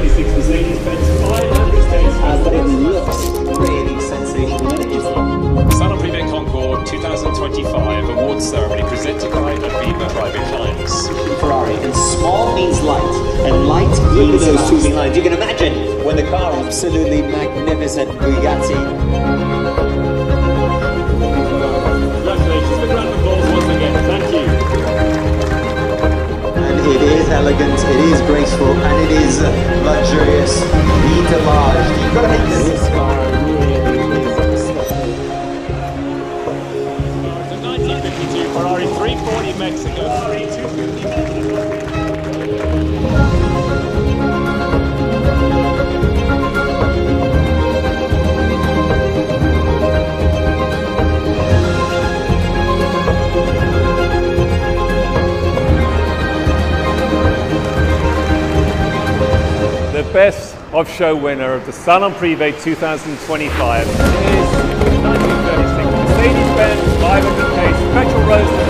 1926 Mercedes-Benz 500 states but it looks really sensational. Salon Privé Concours 2025 awards ceremony presented by Aviva Private Clients. Ferrari, and small means light, and light means those two being lines. You can imagine when the car is absolutely magnificent Bugatti. Congratulations, the grand applause once again. Thank you. And it is elegant, it is graceful, and it is luxurious. Etalage. You've got to make this car really is. The 1952 Ferrari 340 Mexico 250. The best of show winner of the Salon Privé 2025 is 1936 Mercedes-Benz 500K Special Rose